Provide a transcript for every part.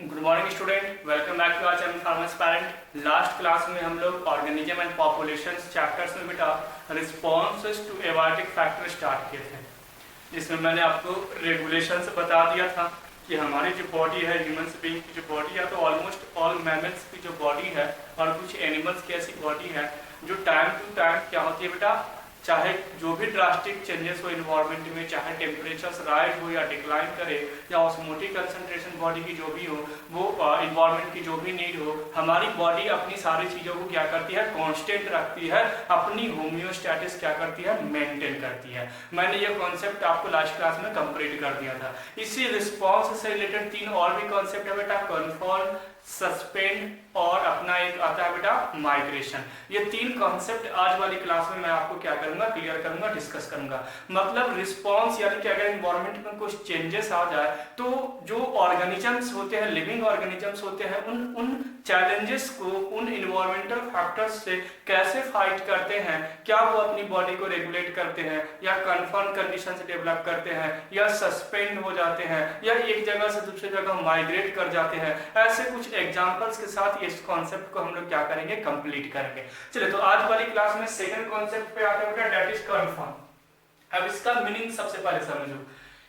Good morning student, welcome back to our channel farmers parent. Last class में हम लोग organism and populations chapters में बेटा responses to abiotic factor start किए थे, जिसमें मैंने आपको रेगुलेशंस बता दिया था कि हमारी जो बॉडी है, ह्यूमंस बीइंग की जो बॉडी है, तो ऑलमोस्ट ऑल मैमल्स की जो बॉडी है और कुछ एनिमल्स की ऐसी बॉडी है जो टाइम टू टाइम क्या होती है बेटा, चाहे जो भी ड्रास्टिक चेंजेस हो इन्वायरमेंट में, चाहे टेम्परेचर्स राइज हो या डिक्लाइन करे या ऑस्मोटिक कंसंट्रेशन बॉडी की जो भी हो, वो इन्वायरमेंट की जो भी नीड हो, हमारी बॉडी अपनी सारी चीज़ों को क्या करती है, कांस्टेंट रखती है, अपनी होम्योस्टैटिस क्या करती है, मेंटेन करती है। मैंने ये कॉन्सेप्ट आपको लास्ट क्लास में कंप्लीट कर दिया था। इसी रिस्पॉन्स से रिलेटेड तीन और भी कॉन्सेप्ट है बेटा, कन्फर्म, सस्पेंड और अपना एक आता है बेटा माइग्रेशन। ये तीन कॉन्सेप्ट आज वाली क्लास में मैं आपको क्या करूंगा, क्लियर करूंगा, डिस्कस करूंगा। मतलब रिस्पॉन्स यानी कि अगर एनवायरनमेंट में कुछ चेंजेस आ जाए तो जो ऑर्गेनिजम्स होते हैं, लिविंग ऑर्गेनिजम्स होते हैं, उन चैलेंजेस को, उन इन्वायरमेंटल फैक्टर्स से कैसे फाइट करते हैं, क्या वो अपनी बॉडी को रेगुलेट करते हैं या कन्फर्म कंडीशन से डेवलप करते हैं या सस्पेंड हो जाते हैं या एक जगह से दूसरी जगह माइग्रेट कर जाते हैं। ऐसे कुछ एग्जांपल्स के साथ इस कॉन्सेप्ट को हम लोग क्या करेंगे, कंप्लीट करेंगे। चलिए तो आज वाली क्लास में सेकंड कॉन्सेप्ट पे आते हैं, दैट इज कन्फर्म। अब इसका मीनिंग सबसे पहले समझो।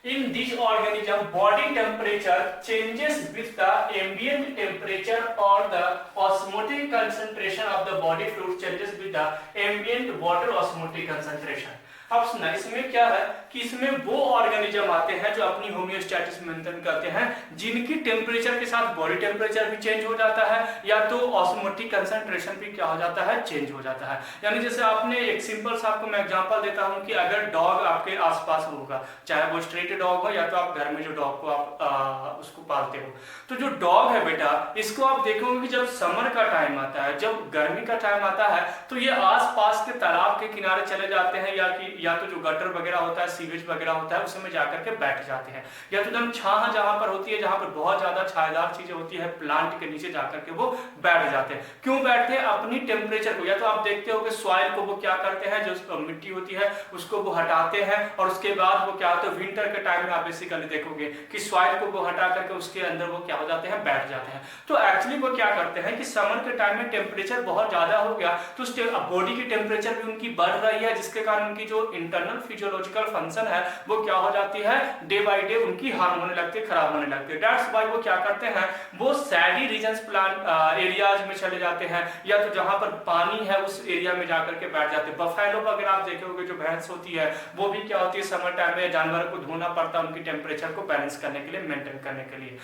In this organism, body temperature changes with the ambient temperature or the osmotic concentration of the body fluid changes with the ambient water osmotic concentration। अब सुना, इसमें क्या है कि इसमें वो ऑर्गेनिज्म आते हैं जो अपनी होम्योस्टैटिस मेंटेन करते हैं, जिनकी टेम्परेचर के साथ बॉडी टेम्परेचर भी चेंज हो जाता है या तो ऑस्मोटिक कंसंट्रेशन भी क्या हो जाता है, चेंज हो जाता है। यानी जैसे आपने एक सिंपल सा आपको मैं एग्जांपल देता हूं कि अगर डॉग आपके आसपास होगा, चाहे वो स्ट्रीट डॉग हो या तो आप घर में जो डॉग को आप उसको पालते हो, तो जो डॉग है बेटा, इसको आप देखोगे कि जब समर का टाइम आता है, जब गर्मी का टाइम आता है, तो ये आसपास के तालाब के किनारे चले जाते हैं या तो जो गटर वगैरह होता है, सीवेज वगैरह होता है, उसमें जाकर के बैठ जाते हैं, या तो एकदम छाह जहां पर होती है, जहां पर बहुत ज्यादा छायादार चीजें होती है, प्लांट के नीचे जाकर के वो बैठ जाते हैं। क्यों बैठते हैं? अपनी टेम्परेचर को, या तो आप देखते हो कि सॉइल को वो क्या करते हैं, जो मिट्टी होती है उसको वो हटाते हैं और उसके बाद वो क्या होता है, विंटर के टाइम में आप बेसिकली देखोगे कि सॉइल को वो हटा करके उसके अंदर वो क्या हो जाते हैं, बैठ जाते हैं। तो एक्चुअली वो क्या करते हैं कि समर के टाइम में टेम्परेचर बहुत ज्यादा हो गया तो बॉडी की टेम्परेचर भी उनकी बढ़ रही है, जिसके कारण उनकी जो इंटरनल फिजियोलॉजिकल फंक्शन है वो क्या हो जाती है, डे बाय डे उनकी हार्म होने लगती है, खराब होने लगती है। दैट्स व्हाई वो क्या करते हैं, वो सैडी रीजन्स प्लांट एरियाज में चले जाते हैं या तो जहां पर पानी है उस एरिया में जाकर के बैठ जाते हैं। बफेलो अगर आप देखोगे, जो भैंस होती है वो भी क्या होती है, समर टाइम में जानवर को धोना पड़ता है उनकी टेम्परेचर को बैलेंस करने के लिए, मेंटेन करने के लिए।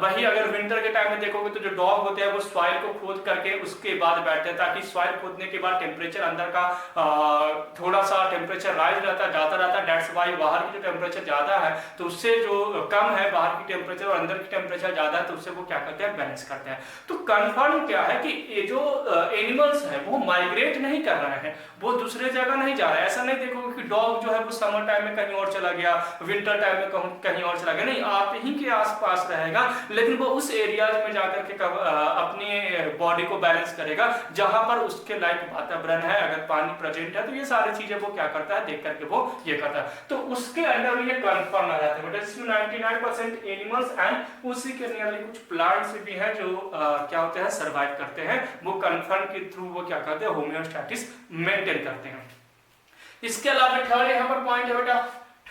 वही अगर विंटर के टाइम में देखोगे तो जो डॉग होते हैं वो सॉइल को खोद करके उसके बाद बैठते हैं, ताकि सॉइल खोदने के बाद टेम्परेचर अंदर का थोड़ा सा टेम्परेचर राइज रहता है, जाता रहता है। दैट्स व्हाई बाहर की जो टेम्परेचर ज्यादा है तो उससे जो कम है बाहर की टेम्परेचर और अंदर की टेम्परेचर ज्यादा है तो उससे वो क्या करते हैं, बैलेंस करते हैं। तो कन्फर्म क्या है कि ये जो एनिमल्स है वो माइग्रेट नहीं कर रहे हैं, वो दूसरे जगह नहीं जा रहे हैं। ऐसा नहीं देखोगे कि डॉग जो है वो समर टाइम में कहीं और चला गया, विंटर टाइम में कहीं और चला गया, नहीं, आप ही के आसपास रहेगा, लेकिन वो उस एरियाज में जाकर के अपनी बॉडी को बैलेंस करेगा जहां पर उसके लायक वातावरण है, अगर पानी प्रेजेंट है तो ये सारी चीजें वो क्या करता है, देख करके वो ये करता है। तो उसके अंदर ये कन्फर्म आ जाता है बेटा। इसमें 99% एनिमल्स एंड उसी के नियरली कुछ प्लांट्स भी हैं जो क्या होते हैं, सर्वाइव करते हैं, वो कन्फर्म के थ्रू वो क्या करते हैं, होम्योस्टैटिस मेंटेन करते हैं। इसके अलावा थर्ड यहाँ पर पॉइंट है बेटा,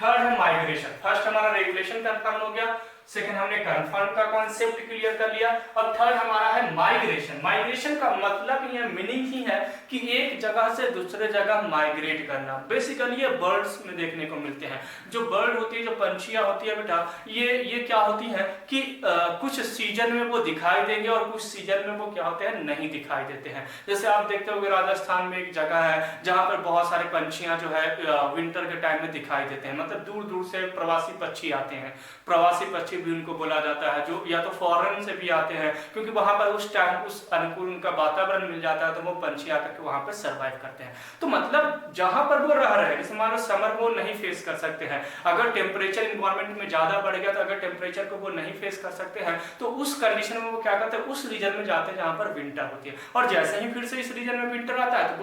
थर्ड है माइग्रेशन। फर्स्ट हमारा रेगुलेशन कन्फर्म हो गया, सेकंड हमने कन्फर्म का कॉन्सेप्ट क्लियर कर लिया, और थर्ड हमारा है माइग्रेशन। माइग्रेशन का मतलब ही है, मीनिंग ही है कि एक जगह से दूसरे जगह माइग्रेट करना। बेसिकली ये बर्ड्स में देखने को मिलते हैं। जो बर्ड होती है, जो पंछियां होती है बेटा, ये क्या होती है कि कुछ सीजन में वो दिखाई देंगे और कुछ सीजन में वो क्या होते हैं, नहीं दिखाई देते हैं। जैसे आप देखते होंगे राजस्थान में एक जगह है जहां पर बहुत सारे पंछियां जो है विंटर के टाइम में दिखाई देते हैं। मतलब दूर दूर से प्रवासी पक्षी आते हैं, प्रवासी पक्षी भी उनको बोला जाता है, जो या तो फॉरेन से भी आते हैं, क्योंकि वहां पर उस टाइम उस अनुकूल उनका वातावरण मिल जाता है तो वो पंछी आकर के वहां पर सरवाइव करते हैं। तो मतलब जहां पर वो रह रहे हैं, जैसे मान लो समर वो नहीं फेस कर सकते हैं, अगर टेम्परेचर इन्वायरमेंट में ज्यादा बढ़ गया तो अगर टेम्परेचर को वो नहीं फेस कर सकते हैं तो उस कंडीशन में वो क्या करते हैं, उस रीजन में जाते हैं जहां पर विंटर होती है। और जैसे ही फिर से इस रीजन में विंटर आता है तो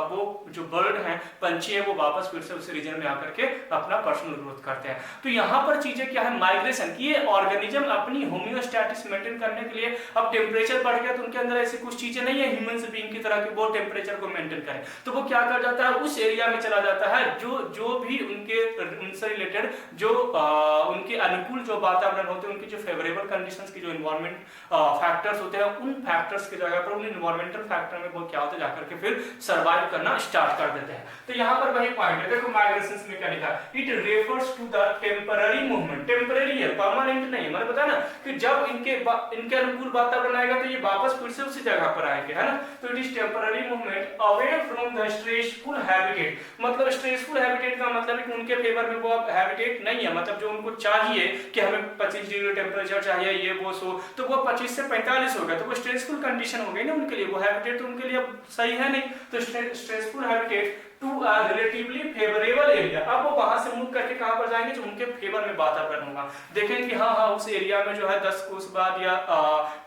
वो जो बर्ड है, पंछी है, वो वापस फिर से उस रीजन में आकर के अपना पर्सनल ग्रोथ करते हैं। तो यहाँ पर चीजें क्या है, माइग्रेशन। कि ये ऑर्गेनिज्म अपनी होम्योस्टैटिस मेंटेन करने के लिए, अब टेम्परेचर बढ़ गया तो उनके अंदर ऐसी कुछ चीजें नहीं है ह्यूमंस बीइंग की तरह कि वो टेम्परेचर को मेंटेन करें, तो वो क्या कर जाता है, उस एरिया में चला जाता है जो भी उनसे रिलेटेड जो उनके अनुकूल जो वातावरण होते हैं, उनकी जो फेवरेबल कंडीशंस की जो इन्वायरमेंट फैक्टर्स होते हैं, उन फैक्टर्स की जगह पर उन इन्वायरमेंटल फैक्टर में वो क्या होता है जाकर के फिर सर्वाइव करना स्टार्ट कर देते हैं। तो यहाँ पर वही पॉइंट है, देखो माइग्रेशंस में क्या लिखा है, it refers to the temporary movement, temporary है, परमानेंट नहीं है। मैंने बताया ना कि जब इनके अनुकूल वातावरण आएगा तो ये वापस फिर से उसी जगह पर आएंगे, है ना। तो it is temporary movement away from the stressful habitat, मतलब स्ट्रेसफुल हैबिटेट का मतलब है कि उनके फेवर में वो हैबिटेट नहीं है, मतलब जो उनको चाहिए कि हमें 25 डिग्री टेम्परेचर चाहिए ये वो सो, तो वो 25 से 45 हो गया, तो वो स्ट्रेसफुल कंडीशन हो गई ना उनके लिए, वो हैबिटेट तो उनके लिए अब सही है नहीं, तो stressful habitat to a relatively favourable area. अब वो वहां से मूव करके कहां पर जाएंगे, जो उनके फेवर में वातावरण होगा। देखें कि हाँ उस एरिया में जो है 10 कोस बाद या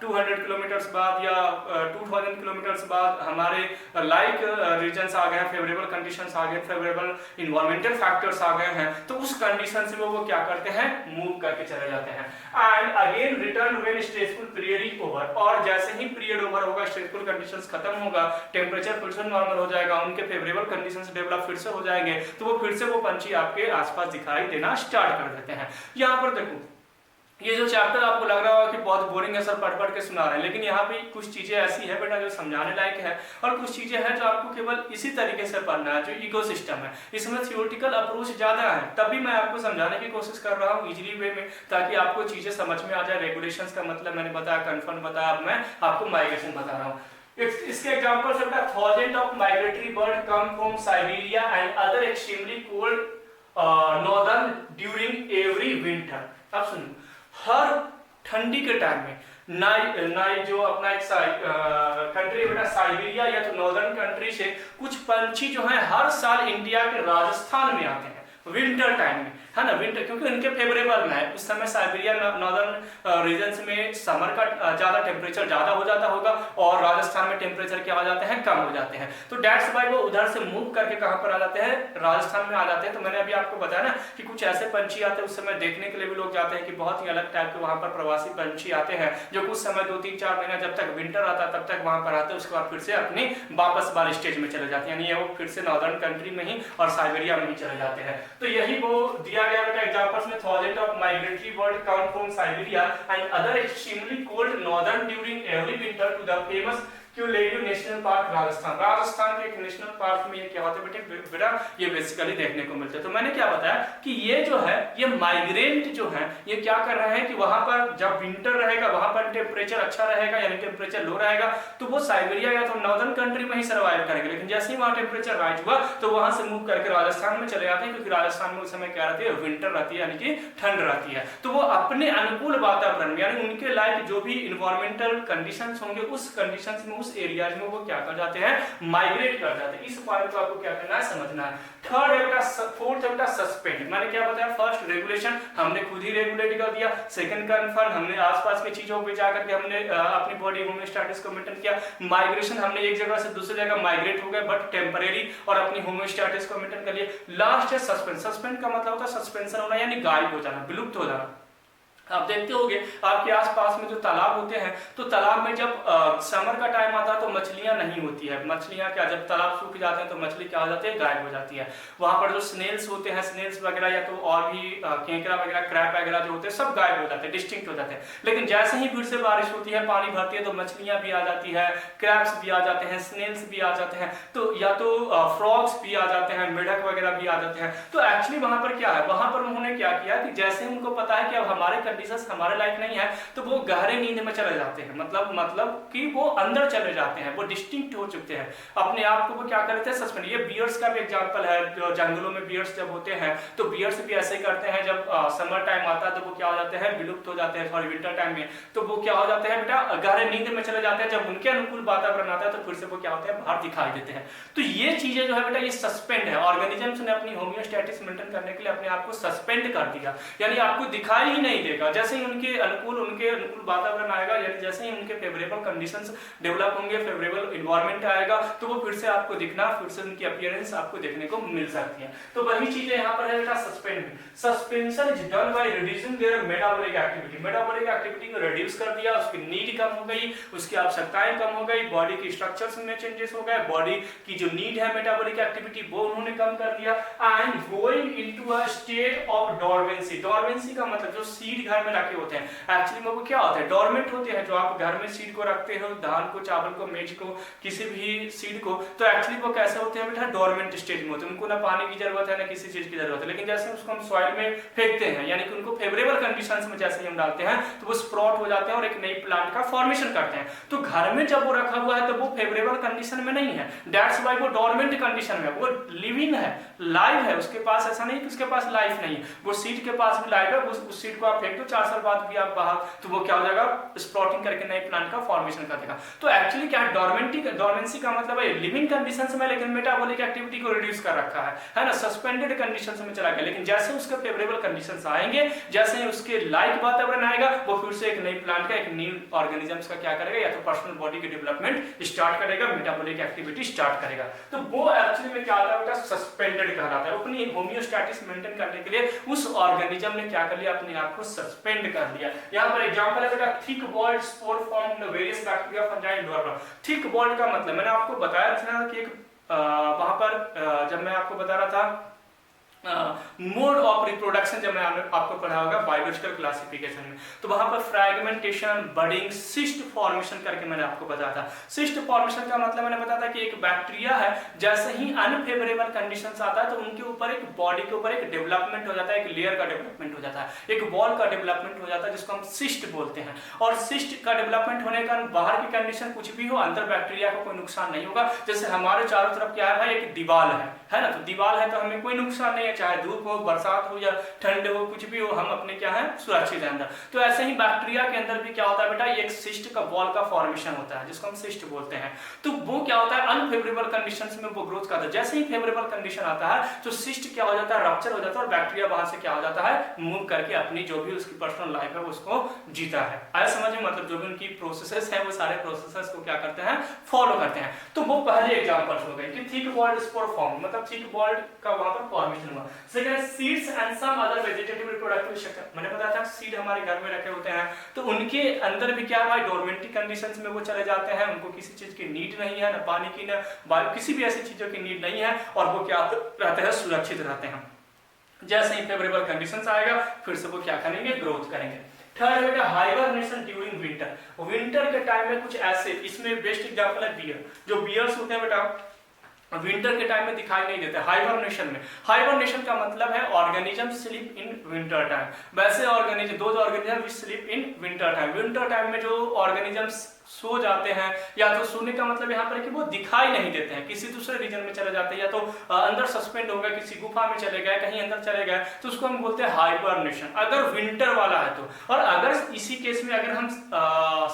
200 किलोमीटर्स बाद या 2000 किलोमीटर्स बाद हमारे लाइक रीजन्स आ गए हैं, फेवरेबल कंडीशंस आ गए, फेवरेबल इन्वायरमेंटल फैक्टर्स आ गए हैं, तो उस कंडीशन से वो क्या करते हैं, मूव करके चले जाते हैं। And again return when stressful period is over, और जैसे ही पीरियड ओवर होगा, स्ट्रेसफुल कंडीशंस खत्म होगा, टेम्परेचर फिर से नॉर्मल हो जाएगा, उनके फेवरेबल कंडीशंस डेवलप फिर से हो जाएंगे, तो वो फिर से वो पंछी आपके आसपास दिखाई देना स्टार्ट कर देते हैं। यहाँ पर देखो ये जो चैप्टर आपको लग रहा होगा कि बहुत बोरिंग है सर, पढ़ के सुना रहे हैं, लेकिन यहाँ पे कुछ चीजें ऐसी है बेटा जो समझाने लायक है, और कुछ चीजें हैं जो आपको केवल इसी तरीके से पढ़ना है, जो इकोसिस्टम है, इसमें थियोरेटिकल अप्रोच ज्यादा है, तभी मैं आपको समझाने की कोशिश कर रहा हूँ इजीली वे में, ताकि आपको चीजें समझ में आ जाए। रेगुलेशंस का मतलब मैंने बताया, कन्फर्म बताया, अब मैं आपको माइग्रेशन बता रहा हूँ। इसके एग्जांपल्स है, thousand of migratory bird come from Siberia and other extremely cold northern during every winter. अब सुनो, हर ठंडी के टाइम में ना जो अपना एक कंट्री बेटा साइबेरिया या तो नॉर्दर्न कंट्री से कुछ पंछी जो है हर साल इंडिया के राजस्थान में आते हैं विंटर टाइम में, है ना, विंटर, क्योंकि उनके फेवरेबल में है। उस समय साइबेरिया नॉर्दर्न रीजन्स में समर का ज्यादा टेम्परेचर ज्यादा हो जाता होगा, और राजस्थान में टेम्परेचर क्या हो जाते हैं, कम हो जाते हैं, तो डेट्स वाई वो उधर से मूव करके कहां पर आ जाते हैं, राजस्थान में आ जाते हैं। तो मैंने अभी आपको बताया ना कि कुछ ऐसे पंछी आते हैं, उस समय देखने के लिए भी लोग जाते हैं कि बहुत ही अलग टाइप के वहां पर प्रवासी पंछी आते हैं, जो कुछ समय 2-3-4 महीना जब तक विंटर आता है तब तक वहां पर आते हैं, उसके बाद फिर से अपनी वापस वाले स्टेज में चले जाते हैं, यानी वो फिर से नॉर्दर्न कंट्री में ही और साइबेरिया में ही चले जाते हैं। तो यही वो दिया गया बेटा एग्जांपल्स में, thousand of migratory bird come from Siberia and other extremely cold northern during every winter to the famous Keoladeo national park Rajasthan. Rajasthan के एक नेशनल पार्क में ये क्या होता है बेटा, ये बेसिकली देखने को मिलते हैं। तो मैंने क्या बताया कि ये जो है, ये माइग्रेंट जो है, ये क्या कर रहे हैं कि वहां पर जब विंटर रहेगा वहां पर टेम्परेचर अच्छा रहेगा, यानी टेम्परेचर लो रहेगा, तो वो साइबेरिया या तो नॉर्दर्न कंट्री में ही सर्वाइव करेंगे, लेकिन जैसे ही वहां टेम्परेचर राइज हुआ तो वहां से मूव करके राजस्थान में चले जाते हैं, क्योंकि राजस्थान में उस समय क्या रहती है, विंटर रहती है, यानी कि ठंड रहती है। तो वो अपने अनुकूल वातावरण में, यानी उनके लायक जो भी इन्वायरमेंटल कंडीशंस होंगे, उस कंडीशंस में, उस एरिया में वो क्या कर जाते हैं, माइग्रेट कर जाते हैं। इस पॉइंट को आपको क्या करना है, समझना है। थर्ड है बेटा, फोर्थ है बेटा सस्पेंड। मैंने क्या बताया, फर्स्ट रेगुलेशन हमने खुद ही रेगुलेट कर दिया, सेकंड कन्फर्म हमने आसपास की चीजों पे जाकर के हमने अपनी बॉडी होमोस्टैटिस को मेंटेन किया, माइग्रेशन हमने एक जगह से दूसरी जगह माइग्रेट हो गए बट टेम्परेरी, और अपनी होमोस्टैटिस को मेंटेन कर लिए। लास्ट है सस्पेंड। सस्पेंड का मतलब होता है सस्पेंशन होना, यानी गायब हो जाना, विलुप्त हो जाना। आप देखते होंगे आपके आसपास में जो तालाब होते हैं, तो तालाब में जब समर का टाइम आता है तो मछलियां नहीं होती है। मछलियां क्या, जब तालाब सूख जाते हैं तो मछली क्या हो जाती है, गायब हो जाती है। वहां पर जो स्नेल्स होते हैं, स्नेल्स वगैरह या तो और भी केंकड़ा वगैरह, क्रैब वगैरह जो होते हैं, सब गायब हो जाते हैं, डिस्टिंक्ट हो जाते हैं। लेकिन जैसे ही फिर से बारिश होती है, पानी भरती है, तो मछलियां भी आ जाती है, क्रैब्स भी आ जाते हैं, स्नेल्स भी आ जाते हैं, तो या तो फ्रॉग्स भी आ जाते हैं, मेढक वगैरह भी आ जाते हैं। तो एक्चुअली वहां पर क्या है, वहां पर उन्होंने क्या किया कि जैसे ही उनको पता है कि अब हमारे कंडीशंस हमारे लायक नहीं है, तो वो गहरे नींद में चले जाते हैं, मतलब कि वो अंदर चले जाते हैं, वो डिस्टिंक्ट हो चुके हैं अपने आप को, वो क्या करते हैं, सस्पेंड। ये बियर्स का भी एग्जांपल है, जो जंगलों में बियर्स जब होते हैं तो बियर्स भी ऐसे करते हैं, जब समर टाइम आता है तो वो क्या हो जाते हैं, विलुप्त हो जाते हैं, सॉरी विंटर टाइम में तो वो क्या हो जाते हैं बेटा, गहरे नींद में चले जाते हैं। जब उनके अनुकूल वातावरण आता है तो फिर से वो क्या होते हैं, बाहर दिखाई देते हैं। तो ये चीजें जो है बेटा, ये सस्पेंड है। ऑर्गेनिजम्स ने अपनी होम्योस्टैटिस मेंटेन करने के लिए अपने आप को सस्पेंड कर दिया, यानी आपको दिखाई ही नहीं देगा। जैसे ही उनके अनुकूल वातावरण आएगा, यानी जैसे ही उनके फेवरेबल कंडीशंस डेवलप होंगे, फेवरेबल एनवायरनमेंट आएगा, तो वो फिर से आपको दिखना, फिर से उनकी अपीयरेंस आपको देखने को मिल सकती है। तो वही चीजें यहाँ पर है बेटा सस्पेंड में। Suspension is done by reducing there metabolic activity. Metabolic activity को रिड्यूस कर दिया, उसकी नीड कम हो गई, उसकी आवश्यकताएं कम हो गई, बॉडी की स्ट्रक्चर्स में चेंजेस हो गए, बॉडी की जो नीड है मेटाबॉलिक एक्टिविटी वो उन्होंने कम कर दिया। And going into a state of dormancy. Dormancy का मतलब जो सीड घर में रखे होते हैं, एक्चुअली में वो क्या होता है, डोरमेंट होते हैं। जो आप घर में सीड को रखते हो, धान को, चावल को, मिर्च को, किसी भी सीड को, तो एक्चुअली वो कैसे होते हैं बेटा, डोरमेंट स्टेज में होते हैं। उनको ना पानी की जरूरत है ना किसी चीज की जरूरत है, लेकिन जैसे उसको हम सॉइल में फेंकते हैं, यानी कि उनको फेवरेबल कंडीशंस में जैसे हम डालते हैं तो वो स्प्राउट हो जाते हैं और एक नई प्लांट का फॉर्मेशन करते हैं। तो घर में जब वो रखा हुआ है तो वो फेवरेबल कंडीशन में नहीं है, दैट्स व्हाई वो डोरमेंट कंडीशन में, वो लिविंग है, लाइव है, उसके पास ऐसा नहीं कि उसके पास लाइफ नहीं है, वो सीड के पास भी लाइफ है। उस सीड को आप फेंक दो, 4 साल बाद भी आप बाहर, तो वो क्या हो जाएगा, स्प्राउटिंग करके नए प्लांट का फॉर्मेशन कर देगा। तो एक्चुअली क्या है, डोरमेंसी का मतलब है लिविंग कंडीशंस में, लेकिन मेटाबॉलिक एक्टिविटी को रिड्यूस कर रखा है ना, सस्पेंडेड कंडीशंस में चला गया। लेकिन जैसे उसके फेवरेबल कंडीशंस आएंगे, जैसे ही उसके लाइक वातावरण आएगा, वो फिर से एक नई प्लांट का, एक न्यू ऑर्गेनिजम्स का क्या करेगा, या तो पर्सनल बॉडी की डेवलपमेंट स्टार्ट करेगा, मेटाबॉलिक एक्टिविटी स्टार्ट करेगा। तो वो एक्चुअली में क्या होता है बेटा, सस्पेंडेड कहलाता है। अपनी होमियोस्टैटिस मेंटेन करने के लिए उस ऑर्गेनिज्म ने क्या कर लिया, अपने आप को सस्पेंड कर दिया। यहाँ पर एग्जांपल है बेटा, thick walled spore formed in various bacteria, fungi and lower. Thick walled का मतलब मैंने आपको बताया था कि एक वहां पर जब मैं आपको बता रहा था मोड ऑफ रिप्रोडक्शन, जब मैं आपको पढ़ा होगा बायोलॉजिकल क्लासिफिकेशन में, तो वहां पर फ्रैगमेंटेशन, बडिंग, सिस्ट फॉर्मेशन करके मैंने आपको बताया था। सिस्ट फॉर्मेशन का मतलब मैंने बताया था कि एक बैक्टीरिया है, जैसे ही अनफेवरेबल कंडीशंस आता है तो उनके ऊपर एक बॉडी के ऊपर एक डेवलपमेंट हो जाता है, एक लेयर का डेवलपमेंट हो जाता है, एक वॉल का डेवलपमेंट हो जाता है, जिसको हम सिस्ट बोलते हैं। और सिस्ट का डेवलपमेंट होने का बाहर की कंडीशन कुछ भी हो, अंदर बैक्टीरिया को कोई नुकसान नहीं होगा। जैसे हमारे चारों तरफ क्या है, एक दीवार है ना, तो दीवार है तो हमें कोई नुकसान नहीं है, चाहे धूप हो, बरसात हो या ठंड हो, कुछ भी हो, हम अपने क्या है, सुरक्षित है अंदर। तो ऐसे ही बैक्टीरिया के अंदर भी क्या होता है बेटा, एक सिस्ट का वॉल का फॉर्मेशन होता है, जिसको हम सिस्ट बोलते हैं। तो वो क्या होता है, अनफेवरेबल कंडीशंस में वो ग्रोथ करता है। जैसे ही फेवरेबल कंडीशन आता है तो सिस्ट क्या हो जाता है, रप्चर हो जाता है, और बैक्टीरिया वहां से क्या हो जाता है, मूव करके अपनी जो भी उसकी पर्सनल लाइफ है उसको जीता है। आया समझ में, मतलब जो भी उनकी प्रोसेसेस है वो सारे प्रोसेसेस को क्या करते हैं, फॉलो करते हैं। तो वो पहले एग्जांपल्स हो गए कि थिक वॉल्ड स्पोर फॉर्म, मतलब थिक वॉल्ड का वहां पर फॉर्मेशन हुआ। Second seeds and some other vegetative reproductive structure, मैंने बताया था सीड हमारे घर में रखे होते हैं, तो उनके अंदर भी क्या है, डोरमेंटी कंडीशंस में वो चले जाते हैं, उनको किसी चीज की नीड नहीं है, ना पानी की, ना वायु, किसी भी ऐसी चीजों की नीड नहीं है, और वो क्या रहते हैं, सुरक्षित रहते हैं। जैसे ही फेवरेबल कंडीशंस आएगा फिर से वो क्या करेंगे, ग्रोथ करेंगे। थर्ड बेटा हाइबरनेशन ड्यूरिंग विंटर। विंटर के टाइम में कुछ ऐसे, इसमें बेस्ट एग्जांपल है बियर। जो बियर्स होते हैं बेटा विंटर के टाइम में दिखाई नहीं देते हाइबरनेशन में। हाइबरनेशन का मतलब है organism sleep in winter time. वैसे ऑर्गेनिज्म, दो organism sleep in winter time. Winter time में जो ऑर्गेनिजम्स सो जाते हैं, या तो सोने का मतलब यहाँ पर है कि वो दिखाई नहीं देते हैं, किसी दूसरे रीजन में चले जाते हैं, या तो अंदर सस्पेंड हो गए, किसी गुफा में चले गए, कहीं अंदर चले गए, तो उसको हम बोलते हैं हाइबरनेशन, अगर विंटर वाला है तो। और अगर इसी केस में अगर हम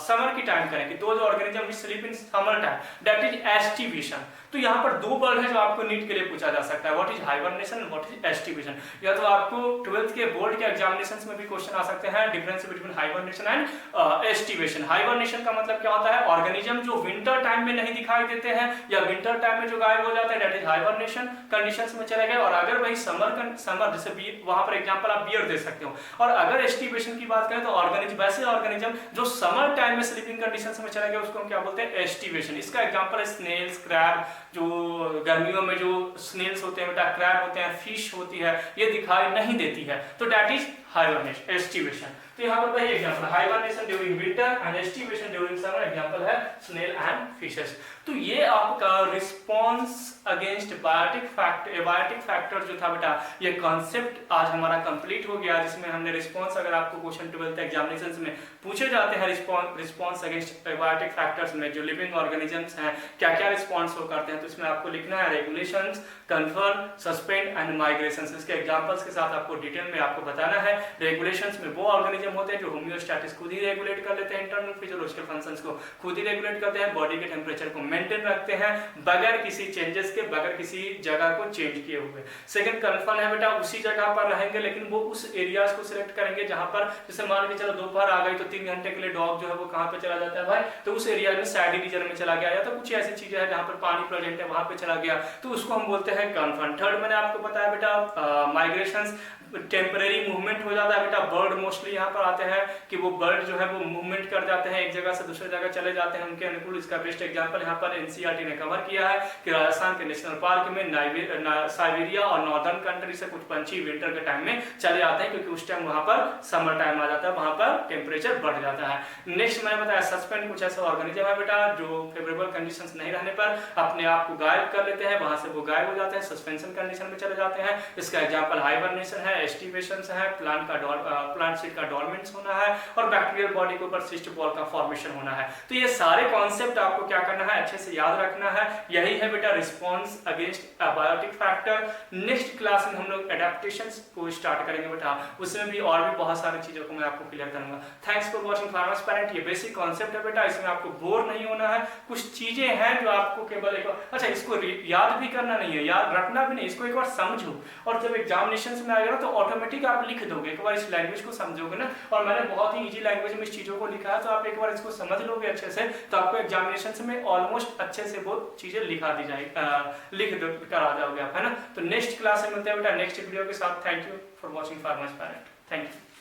समर की टाइम करें कि दो organism sleep in summer time, that is aestivation. तो यहाँ पर दो वर्ड है जो आपको नीट के लिए पूछा जा सकता है, what is hibernation and what is aestivation. या तो आपको 12th के बोर्ड के एग्जामिनेशंस में भी क्वेश्चन आ सकते हैं, difference between hibernation and aestivation. Hibernation का मतलब क्या होता है, ऑर्गेनिज्म जो विंटर टाइम में नहीं दिखाई देते हैं या विंटर टाइम में जो गायब हो जाते हैं, दैट इज हाइबरनेशन कंडीशंस में चले गए। और अगर वही समर जैसे वहां पर एग्जांपल आप बियर दे सकते हो। और अगर एस्टिवेशन की बात करें तो ऑर्गेनिज्म, वैसे ऑर्गेनिज्म जो समर टाइम में स्लीपिंग कंडीशंस में चले गए, उसको हम क्या बोलते हैं, एस्टिवेशन। इसका एग्जांपल है स्नेल्स, क्रैब, जो गर्मियों में जो स्नेल्स होते हैं बेटा, क्रैब होते हैं, फिश होती है, ये दिखाई नहीं देती है, तो दैट इज हाइबरनेशन, एस्टिवेशन। तो यहाँ पर वही example, hibernation during winter and aestivation during summer, example है स्नेल एंड फिशेस। तो ये आपका रिस्पॉन्स अगेंस्ट एबायोटिक फैक्टर जो था बेटा, ये कॉन्सेप्ट आज हमारा कंप्लीट हो गया, जिसमें हमने रिस्पॉन्स, अगर आपको क्वेश्चन 12th एग्जामिनेशंस में पूछे जाते हैं रिस्पॉन्स अगेंस्ट एबायोटिक फैक्टर्स में जो लिविंग ऑर्गेनिजम्स हैं, क्या क्या रिस्पॉन्स वो करते हैं, तो इसमें आपको लिखना है regulations, confirm, suspend and migrations. इसके एग्जांपल्स के साथ आपको डिटेल में आपको बताना है। रेगुलेशंस में वो ऑर्गेनिज्म होते हैं जो होमियोस्टैटिस खुद ही रेगुलेट कर लेते हैं, इंटरनल फिजियोलॉजिकल फंक्शंस को खुद ही रेगुलेट करते हैं, बॉडी के टेम्परेचर को मेंटेन रखते हैं बगैर किसी चेंजेस के, बगैर किसी जगह को चेंज किए हुए। सेकंड कन्फर्म है बेटा, उसी जगह पर रहेंगे लेकिन वो उस एरियाज को सिलेक्ट करेंगे जहां पर, जैसे मान के चलो दोपहर आ गई तो 3 घंटे के लिए डॉग जो है वो कहां पे चला जाता है भाई, तो उस एरिया में सैडी रीजन में चला गया, या तो कुछ ऐसी चीजें हैं जहां पर पानी प्रेजेंट है वहां पे चला गया, तो उसको हम बोलते हैं कन्फर्म। थर्ड मैंने आपको बताया बेटा माइग्रेशंस, टेम्परेरी मूवमेंट हो जाता है बेटा। बर्ड मोस्टली यहाँ पर आते हैं कि वो बर्ड जो है वो मूवमेंट कर जाते हैं, एक जगह से दूसरे जगह चले जाते हैं उनके अनुकूल। इसका बेस्ट एग्जांपल यहाँ पर एनसीईआरटी ने कवर किया है कि राजस्थान के नेशनल पार्क में साइबेरिया और नॉर्दर्न कंट्री से कुछ पंछी विंटर के टाइम में चले आते हैं, क्योंकि उस टाइम वहां पर समर टाइम आ जाता है, वहां पर टेम्परेचर बढ़ जाता है। नेक्स्ट मैंने बताया सस्पेंड, कुछ ऐसा ऑर्गेनिज्म है बेटा जो फेवरेबल कंडीशंस नहीं रहने पर अपने आप को गायब कर लेते हैं, वहां से वो गायब हो जाते हैं, सस्पेंशन कंडीशन में चले जाते हैं। इसका एग्जांपल हाइबरनेशन है, एस्टिवेशन है, प्लांट सीड का डोरमेंस होना है और बैक्टीरियल बॉडी के ऊपर सिस्ट बॉल का फॉर्मेशन होना है। तो ये सारे कॉन्सेप्ट आपको क्या करना है, अच्छे से याद रखना है। यही है बेटा response against abiotic factor. Next class में हम लोग एडेप्टेशंस को स्टार्ट करेंगे बेटा, उसमें भी और भी बहुत सारी चीजों को मैं आपको क्लियर करूंगा। Thanks for watching farmers parent. ये बेसिक कॉन्सेप्ट है बेटा, इसमें आपको बोर नहीं होना है। कुछ चीजें हैं जो आपको केवल एक अच्छा इसको याद भी करना नहीं है, याद रखना भी नहीं, इसको एक बार समझो और जब एग्जामिनेशन में आएगा तो ऑटोमेटिक आप लिख दोगे। एक बार इस लैंग्वेज को समझोगे ना, और मैंने बहुत ही इजी लैंग्वेज में इस चीजों को लिखा है, तो आप एक बार इसको समझ लोगे अच्छे से तो आपको एग्जामिनेशन में ऑलमोस्ट अच्छे से वो चीजें लिखा दी जाएगी, लिख कर आ जाओगे आप, है ना। तो नेक्स्ट क्लास में मिलते हैं बेटा नेक्स्ट वीडियो के साथ। Thank you for watching farmers parent. Thank you.